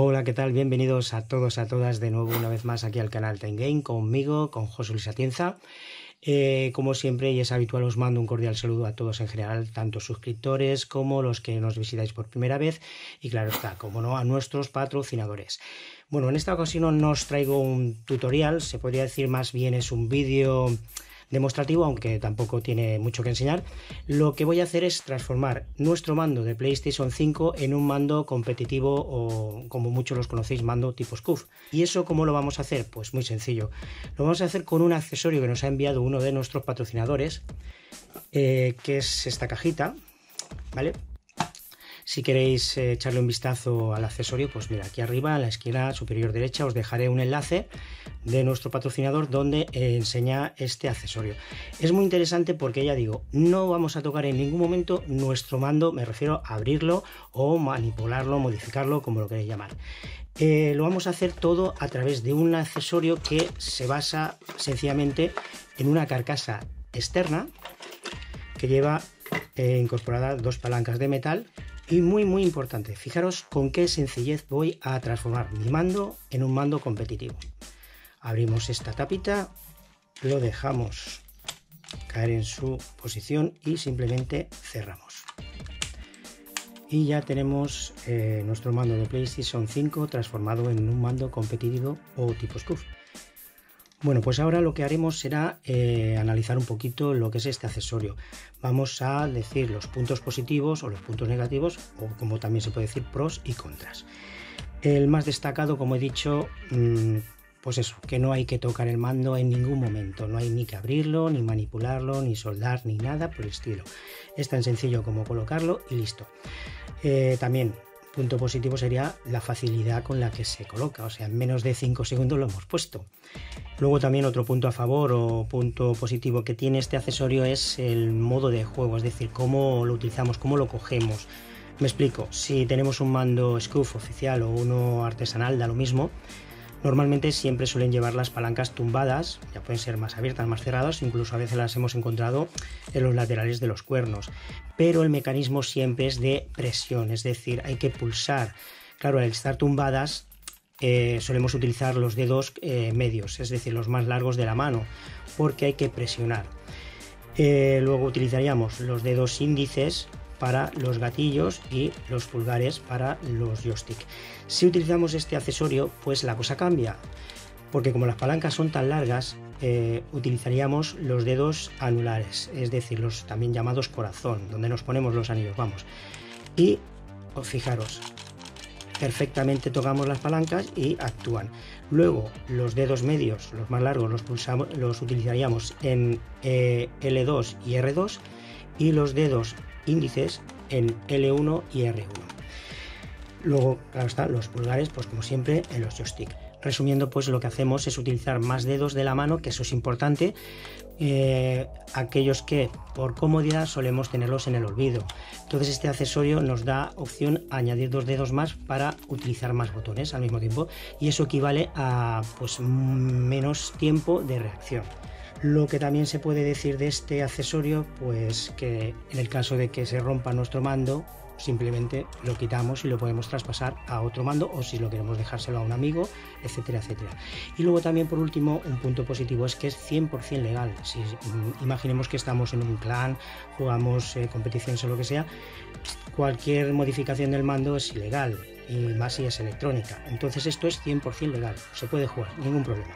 Hola, ¿qué tal? Bienvenidos a todos, a todas de nuevo una vez más aquí al canal Time Game, conmigo, con José Luis Atienza. Como siempre y es habitual, os mando un cordial saludo a todos en general, tanto suscriptores como los que nos visitáis por primera vez y claro está, como no, a nuestros patrocinadores. Bueno, en esta ocasión no os traigo un tutorial, se podría decir más bien es un vídeo demostrativo, aunque tampoco tiene mucho que enseñar. Lo que voy a hacer es transformar nuestro mando de PlayStation 5 en un mando competitivo o, como muchos los conocéis, mando tipo SCUF. ¿Y eso cómo lo vamos a hacer? Pues muy sencillo. Lo vamos a hacer con un accesorio que nos ha enviado uno de nuestros patrocinadores, que es esta cajita, ¿vale? Si queréis echarle un vistazo al accesorio, pues mira, aquí arriba en la esquina superior derecha os dejaré un enlace de nuestro patrocinador donde enseña este accesorio. Es muy interesante porque ya digo, no vamos a tocar en ningún momento nuestro mando, me refiero a abrirlo o manipularlo, modificarlo, como lo queréis llamar. Lo vamos a hacer todo a través de un accesorio que se basa sencillamente en una carcasa externa que lleva incorporadas dos palancas de metal. Y muy importante, fijaros con qué sencillez voy a transformar mi mando en un mando competitivo. Abrimos esta tapita, lo dejamos caer en su posición y simplemente cerramos. Y ya tenemos nuestro mando de PlayStation 5 transformado en un mando competitivo o tipo SCUF. Bueno, pues ahora lo que haremos será analizar un poquito lo que es este accesorio. Vamos a decir los puntos positivos o los puntos negativos, o como también se puede decir pros y contras. El más destacado, como he dicho, pues eso, que no hay que tocar el mando en ningún momento. No hay ni que abrirlo, ni manipularlo, ni soldar, ni nada por el estilo. Es tan sencillo como colocarlo y listo. También, punto positivo sería la facilidad con la que se coloca, o sea, en menos de 5 segundos lo hemos puesto. Luego también otro punto a favor o punto positivo que tiene este accesorio es el modo de juego, es decir, cómo lo utilizamos, cómo lo cogemos. Me explico, si tenemos un mando SCUF oficial o uno artesanal, da lo mismo. Normalmente siempre suelen llevar las palancas tumbadas, ya pueden ser más abiertas, más cerradas, incluso a veces las hemos encontrado en los laterales de los cuernos. Pero el mecanismo siempre es de presión, es decir, hay que pulsar. Claro, al estar tumbadas solemos utilizar los dedos medios, es decir, los más largos de la mano, porque hay que presionar. Luego utilizaríamos los dedos índices para los gatillos y los pulgares para los joysticks. Si utilizamos este accesorio, pues la cosa cambia, porque como las palancas son tan largas, utilizaríamos los dedos anulares, es decir, los también llamados corazón, donde nos ponemos los anillos, vamos. Y fijaros, perfectamente tocamos las palancas y actúan. Luego los dedos medios, los más largos, los utilizaríamos en L2 y R2 y los dedos índices en L1 y R1. Luego, claro está, los pulgares, pues como siempre, en los joysticks. Resumiendo, pues lo que hacemos es utilizar más dedos de la mano, que eso es importante, aquellos que por comodidad solemos tenerlos en el olvido. Entonces este accesorio nos da opción a añadir dos dedos más para utilizar más botones al mismo tiempo y eso equivale a pues menos tiempo de reacción. Lo que también se puede decir de este accesorio, pues que en el caso de que se rompa nuestro mando, simplemente lo quitamos y lo podemos traspasar a otro mando o si lo queremos dejárselo a un amigo, etcétera, etcétera. Y luego también por último un punto positivo es que es 100% legal. Si imaginemos que estamos en un clan, jugamos competiciones o lo que sea, cualquier modificación del mando es ilegal y más si es electrónica. Entonces esto es 100% legal, se puede jugar, ningún problema.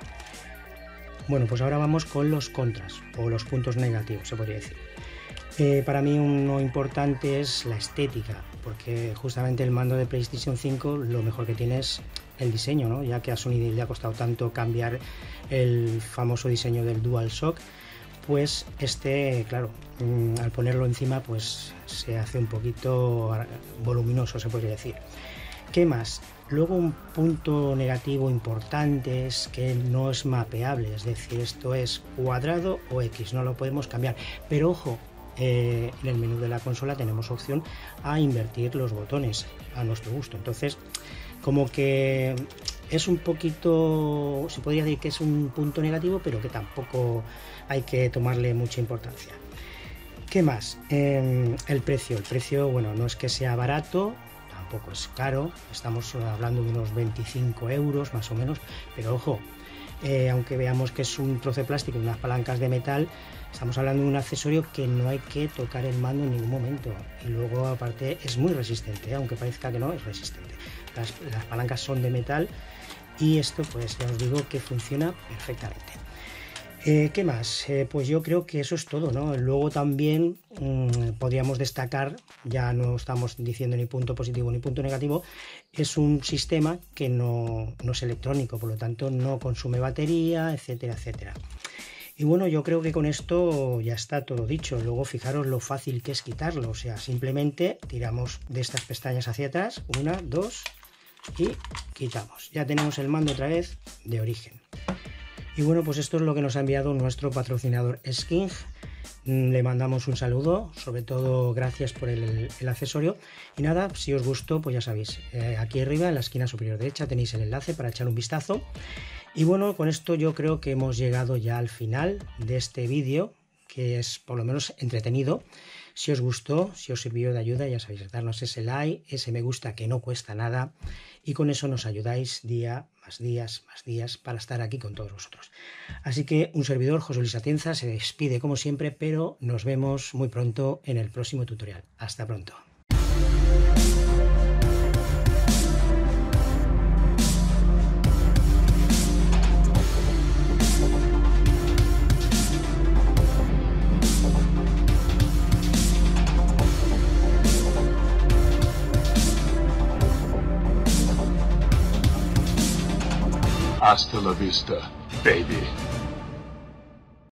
Bueno, pues ahora vamos con los contras o los puntos negativos, se podría decir. Para mí uno importante es la estética, porque justamente el mando de PlayStation 5 lo mejor que tiene es el diseño, ¿no? Ya que a Sony le ha costado tanto cambiar el famoso diseño del DualShock, pues claro, al ponerlo encima pues se hace un poquito voluminoso, se podría decir. ¿Qué más? Luego un punto negativo importante es que no es mapeable, es decir, esto es cuadrado o X, no lo podemos cambiar, pero ojo, en el menú de la consola tenemos opción a invertir los botones a nuestro gusto, entonces como que es un poquito, se podría decir que es un punto negativo, pero que tampoco hay que tomarle mucha importancia. ¿Qué más? El precio, bueno, no es que sea barato, tampoco es caro, estamos hablando de unos 25 euros más o menos, pero ojo, aunque veamos que es un trozo de plástico y unas palancas de metal, estamos hablando de un accesorio que no hay que tocar el mando en ningún momento, y luego aparte es muy resistente, aunque parezca que no, es resistente. Las palancas son de metal y esto pues ya os digo que funciona perfectamente. ¿Qué más? Pues yo creo que eso es todo, ¿no? Luego también podríamos destacar, ya no estamos diciendo ni punto positivo ni punto negativo, es un sistema que no es electrónico, por lo tanto no consume batería, etcétera, etcétera. Y bueno, yo creo que con esto ya está todo dicho. Luego fijaros lo fácil que es quitarlo, o sea, simplemente tiramos de estas pestañas hacia atrás, 1, 2 y quitamos. Ya tenemos el mando otra vez de origen. Y bueno, pues esto es lo que nos ha enviado nuestro patrocinador Skink. Le mandamos un saludo, sobre todo gracias por el accesorio. Y nada, si os gustó, pues ya sabéis, aquí arriba en la esquina superior derecha tenéis el enlace para echar un vistazo. Y bueno, con esto yo creo que hemos llegado ya al final de este vídeo, que es por lo menos entretenido. Si os gustó, si os sirvió de ayuda, ya sabéis, darnos ese like, ese me gusta que no cuesta nada, y con eso nos ayudáis día más días para estar aquí con todos vosotros. Así que un servidor, José Luis Atienza, se despide como siempre, pero nos vemos muy pronto en el próximo tutorial. Hasta pronto. Hasta la vista, baby.